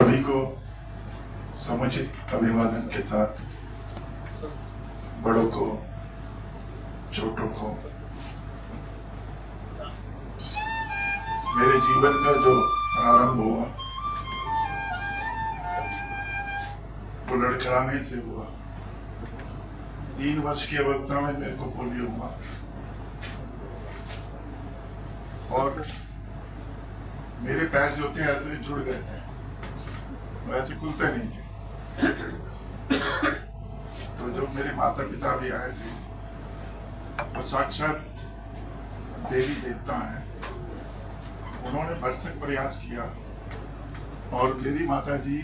सभी को समुचित अभिवादन के साथ, बड़ों को, छोटों को, मेरे जीवन का जो प्रारंभ हुआ वो लड़खड़ाने से हुआ। 3 वर्ष की अवस्था में मेरे को पोलियो हुआ और मेरे पैर जो थे ऐसे जुड़ गए थे, वैसे खुलते नहीं थे। तो जो मेरे माता पिता भी आए थे, वो साक्षात देवी देवता हैं। उन्होंने भरसक प्रयास किया और मेरी माता जी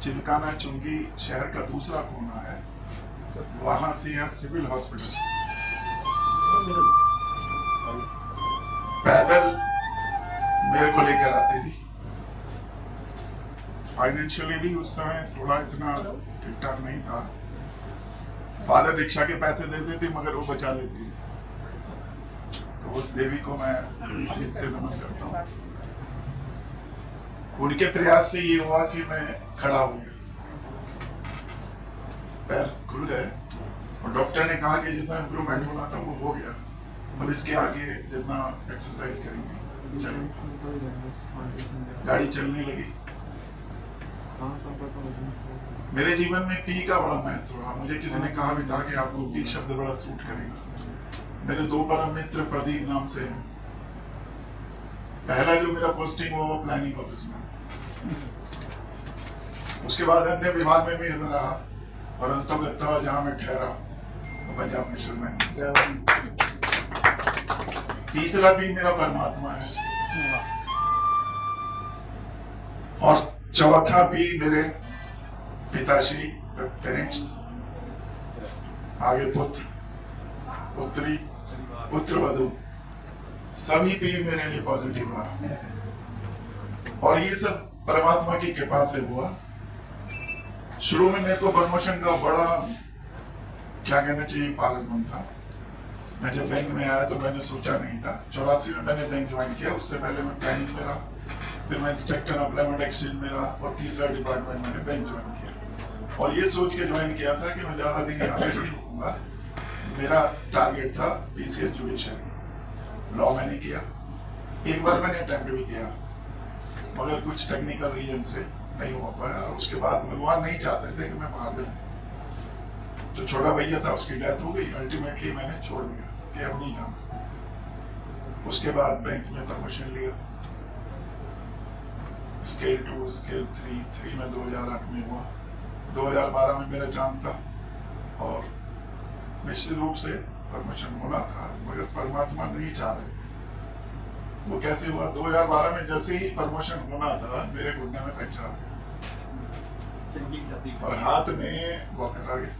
चिल्काना चुंगी शहर का दूसरा कोना है, वहां से यहाँ सिविल हॉस्पिटल पैदल मेरे को लेकर आती थी। फाइनेंशियली भी उस समय थोड़ा इतना ठीक ठाक नहीं था। फादर रिक्शा के पैसे देते थे मगर वो बचा लेती। तो उस देवी को मैं नित्य नमन करता हूँ। उनके प्रयास से ये हुआ कि मैं खड़ा हो गया, पैर खुल गए और डॉक्टर ने कहा कि जितना इम्प्रूवमेंट होना था वो हो गया, और इसके आगे जितना एक्सरसाइज करेंगे गाड़ी चलने लगी। मेरे जीवन में पी का बड़ा महत्व रहा। मुझे किसी ने कहा भी था कि आपको पी शब्द बड़ा सूट करेगा। मेरे 2 परम मित्र प्रदीप नाम से हैं। पहला जो मेरा पोस्टिंग हुआ वो प्लानिंग ऑफिस में, उसके बाद अन्य विभाग में भी रहा और अंततः जहां मैं ठहरा पंजाब मिशन में। तीसरा भी मेरा परमात्मा है और चौथा भी मेरे पिताश्री, पेरेंट्स, आगे पुत्र पुत्री पुत्रवधू, सभी भी मेरे लिए पॉजिटिव रहा और ये सब परमात्मा की कृपा से हुआ। शुरू में मेरे को प्रमोशन का बड़ा, क्या कहना चाहिए, पागलपन था। मैं जब बैंक में आया तो मैंने सोचा नहीं था। 84 में मैंने बैंक ज्वाइन किया। उससे पहले मैं प्लानिंग में रहा, फिर मैं इंस्ट्रक्टर एम्प्लॉयमेंट एक्सचेंज में रहा और तीसरा डिपार्टमेंट मैंने बैंक ज्वाइन किया। और ये सोच के ज्वाइन किया था कि मैं ज्यादा दिन यहाँ पे नहीं रहूंगा। मेरा टारगेट था पीसीएस जुडिशरी, लॉ मैंने किया। एक बार मैंने अटेम्प्ट भी किया मगर कुछ टेक्निकल रीजन से नहीं हो पाया। और उसके बाद भगवान नहीं चाहते थे कि मैं बाहर जाऊं। जो छोटा भैया था उसकी डेथ हो गई। अल्टीमेटली मैंने छोड़ दिया कि अब नहीं जाना। उसके बाद बैंक में प्रमोशन लिया, स्केल 2, स्केल 3 में 2008 में हुआ। 2012 में मेरा चांस था और निश्चित रूप से प्रमोशन होना था मगर परमात्मा नहीं चाह रहे थे। वो कैसे हुआ? 2012 में जैसे ही प्रमोशन होना था मेरे घुटने में फ्रैक्चर आ गया और हाथ में वॉकर आ गया।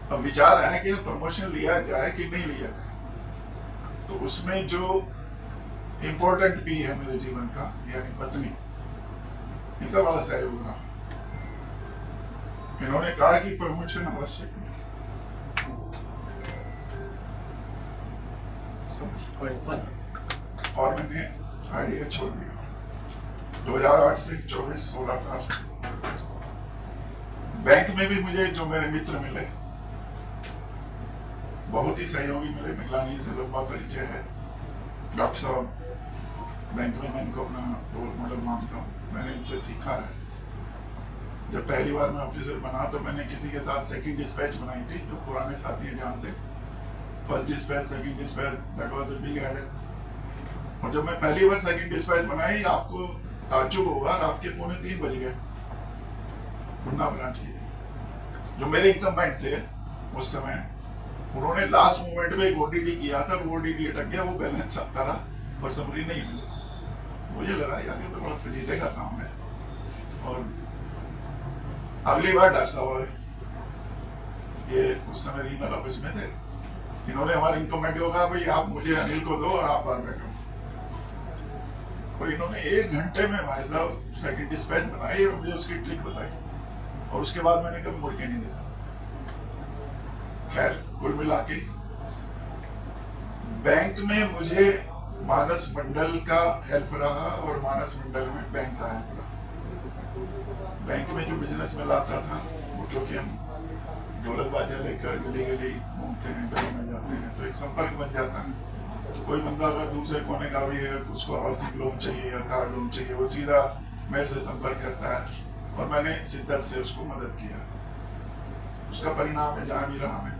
अब विचार है कि प्रमोशन लिया जाए कि नहीं लिया जाए। तो उसमें जो इम्पोर्टेंट भी है मेरे जीवन का, यानी पत्नी, इनका बड़ा सहयोग रहा। इन्होंने कहा कि प्रमोशन आवश्यक नहीं। और मैंने आइडिया छोड़ दिया। 2008 से 16 साल बैंक में भी मुझे जो मेरे मित्र मिले, बहुत ही सहयोगी मिले। मिगलानी से लंबा परिचय है। डॉक्टर साहब बैंक में मैं इनको अपना रोल मॉडल मानता हूँ। मैंने इनसे सीखा है। जब पहली बार मैं ऑफिसर बना तो मैंने किसी के साथ सेकंड डिस्पैच बनाई थी, जो पुराने साथी जानते। First dispatch, second dispatch, that was a big headache. और जब मैं पहली बार सेकंड डिस्पैच बनाई, आपको ताज्जुब होगा, रात के 2:45 बज गए। पुन्ना ब्रांच की थी। जो मेरे इनकम्बेंट थे उस समय, उन्होंने लास्ट मोमेंट में एक ओडीडी किया था, वो ओडीडी अटक गया, वो बैलेंस करा और समरी नहीं मिली। मुझे लगा यार ये तो बड़ा फजीते का काम है। और अगली बार डॉक्टर साहब, ये उस समय रीजनल ऑफिस में थे, इन्होंने हमारे इनकम्बेंट को कहा भाई आप मुझे अनिल को दो और आप बाहर बैठो। और इन्होंने 1 घंटे में भाई साहब सेकंड डिस्पैच बनाई और मुझे उसकी ट्रिक बताई और उसके बाद मैंने कभी मुड़ के नहीं देखा। खैर कुल मिला के बैंक में मुझे मानस मंडल का हेल्प रहा और मानस मंडल में बैंक का हेल्प रहा। बैंक में जो बिजनेस में लाता था वो, क्योंकि हम ढोलक बाजा लेकर गली गली घूमते हैं, गली में जाते हैं, तो एक संपर्क बन जाता है। तो कोई बंदा अगर दूसरे कोने का भी है, उसको हाउसिंग लोन चाहिए या कार लोन चाहिए, वो सीधा मेरे से संपर्क करता है और मैंने शिद्दत से उसको मदद किया। उसका परिणाम है जहाँ भी रहा मैं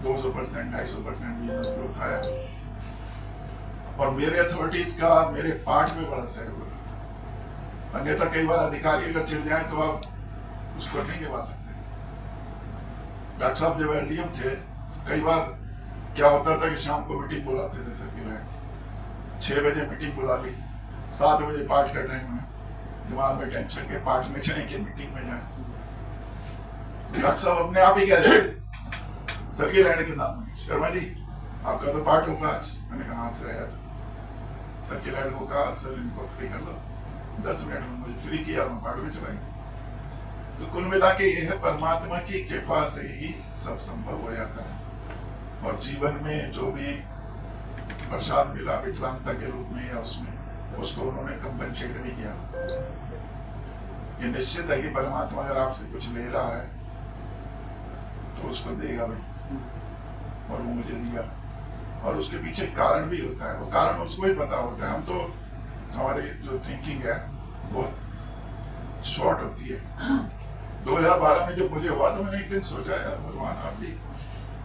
200% 250% बिजनेस ग्रोथ आया और मेरे अथॉरिटीज का मेरे पार्ट में बड़ा सहयोग रहा। अन्यथा कई बार अधिकारी अगर चिढ़ जाए तो आप उसको नहीं निभा सकते। डॉक्टर साहब जब एलडीएम थे, कई बार क्या होता था कि शाम को मीटिंग बुलाते थे सर्किल हेड, 6 बजे मीटिंग बुला ली, 7 बजे पाठ कर रहे हैं, दिमाग में टेंशन के पाठ में जाए कि मीटिंग में जाए। डॉक्टर साहब अपने आप ही कहते थे सर्किल हेड के सामने, शर्मा जी आपका तो पाठ होगा आज। मैंने कहा हाँ सर आया था। सर्किल हेड को कहा सर इनको फ्री कर दो, 10 मिनट में मुझे फ्री किया, मैं पाठ में चला गया। तो कुल मिला के ये है, परमात्मा की कृपा से ही सब संभव हो जाता है। और जीवन में जो भी प्रसाद मिला विकलांगता के रूप में या उसमें, उसको उन्होंने कंपनसेट भी किया। ये निश्चित है कि परमात्मा अगर आपसे कुछ ले रहा है तो उसको देगा भाई, और वो मुझे दिया। और उसके पीछे कारण भी होता है, वो कारण उसको ही पता होता है। हम तो, हमारी जो थिंकिंग है वो शॉर्ट होती है। 2012 में जब मुझे हुआ तो मैंने एक दिन सोचा यार भगवान आप भी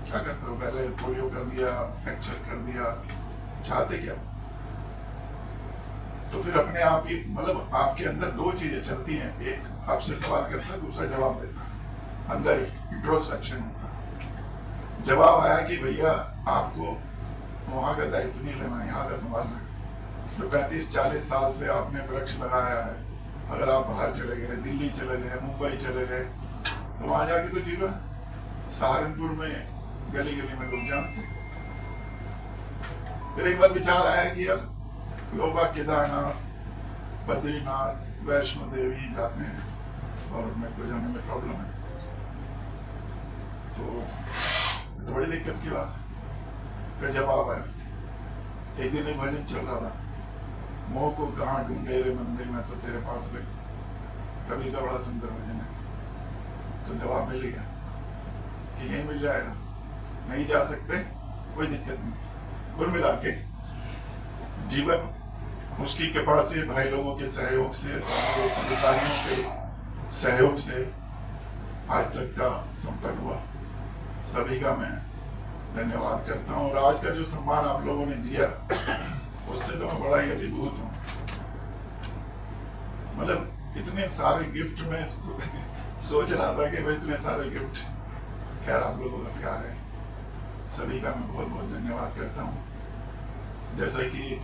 क्या करते हो, पहले पोलियो कर दिया, फ्रैक्चर कर दिया, चाहते क्या? तो फिर अपने आप ही, मतलब आपके अंदर 2 चीजें चलती हैं, एक आपसे सवाल करता है, दूसरा जवाब देता है, अंदर ही इंट्रोस्पेक्शन होता है। जवाब आया कि भैया आपको वहां का दायित्व नहीं लेना, यहाँ का संभालना है। जो 35-40 साल से आपने वृक्ष लगाया है, अगर आप बाहर चले गए, दिल्ली चले गए, मुंबई चले गए, तो वहां जाके तो जीवा। सहारनपुर में गली गली में लोग जानते। फिर एक बार विचार आया कि यार लोग केदारनाथ, बद्रीनाथ, वैष्णो देवी जाते हैं और मेरे को जाने में प्रॉब्लम है, तो बड़ी दिक्कत की बात है। फिर जवाब आया, एक दिन एक भजन चल रहा था, मोह को कहाँ ढूंढे रे बंदे, मैं तो तेरे पास लग। कबीर का बड़ा सुंदर भजन है। तो जवाब मिल गया कि यही मिल जाएगा, नहीं जा सकते कोई दिक्कत नहीं। कुल मिला के जीवन उसकी कृपा से, भाई लोगों के सहयोग से, अधिकारियों के सहयोग से आज तक का संपन्न हुआ। सभी का मैं धन्यवाद करता हूँ। और आज का जो सम्मान आप लोगों ने दिया उससे तो मैं बड़ा ही अभिभूत हूँ। मतलब इतने सारे गिफ्ट में सोच रहा था कि भाई इतने सारे गिफ्ट, खैर आप लोगों का प्यार है, सभी का मैं बहुत बहुत धन्यवाद करता हूँ। जैसा कि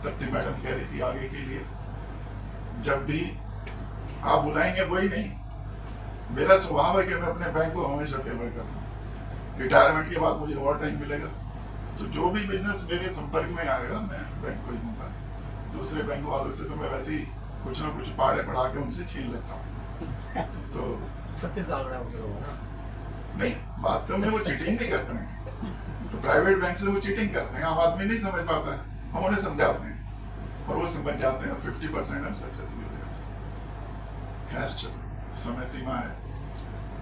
तप्ती मैडम कह रही थी आगे के लिए, जब भी आप बुलाएंगे वही नहीं, मेरा स्वभाव है कि मैं अपने बैंक को हमेशा फेवर करता हूँ। रिटायरमेंट के बाद मुझे और टाइम मिलेगा तो जो भी बिजनेस मेरे संपर्क में आएगा मैं बैंक को ही दूंगा। दूसरे बैंक वालों से तो मैं वैसे ही कुछ ना कुछ पाड़े पढ़ा के उनसे छीन लेता हूँ। तो 36 लाख नहीं, वास्तव में वो चीटिंग नहीं करते हैं। तो प्राइवेट बैंक से वो चीटिंग करते हैं, आम आदमी नहीं समझ पाता है, हम उन्हें समझाते हैं और वो समझ जाते हैं। 50% हम सक्सेसफुल हो जाते हैं। खैर समय सीमा है,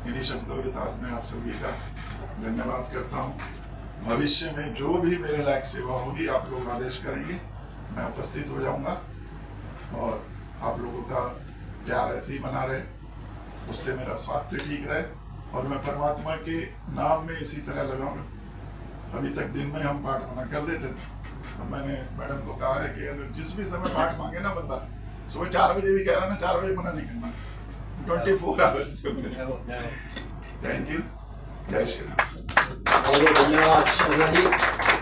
इन्हीं शब्दों के साथ मैं आप सभी का धन्यवाद करता हूँ। भविष्य में जो भी मेरे लायक सेवा होगी आप लोग आदेश करेंगे, मैं उपस्थित हो जाऊंगा और आप लोगों का प्यार ऐसे ही बना रहे, उससे मेरा स्वास्थ्य ठीक रहे और मैं परमात्मा के नाम में इसी तरह लगाऊं। अभी तक दिन में हम पाठ मना कर देते थे, अब मैंने मैडम को कहा है कि अगर जिस भी समय पाठ मांगे ना बंदा, सुबह 4 बजे भी कह रहा ना, 4 बजे मना नहीं करना, 24 आवर्स। थैंक यू, जय श्री राम। धन्यवाद।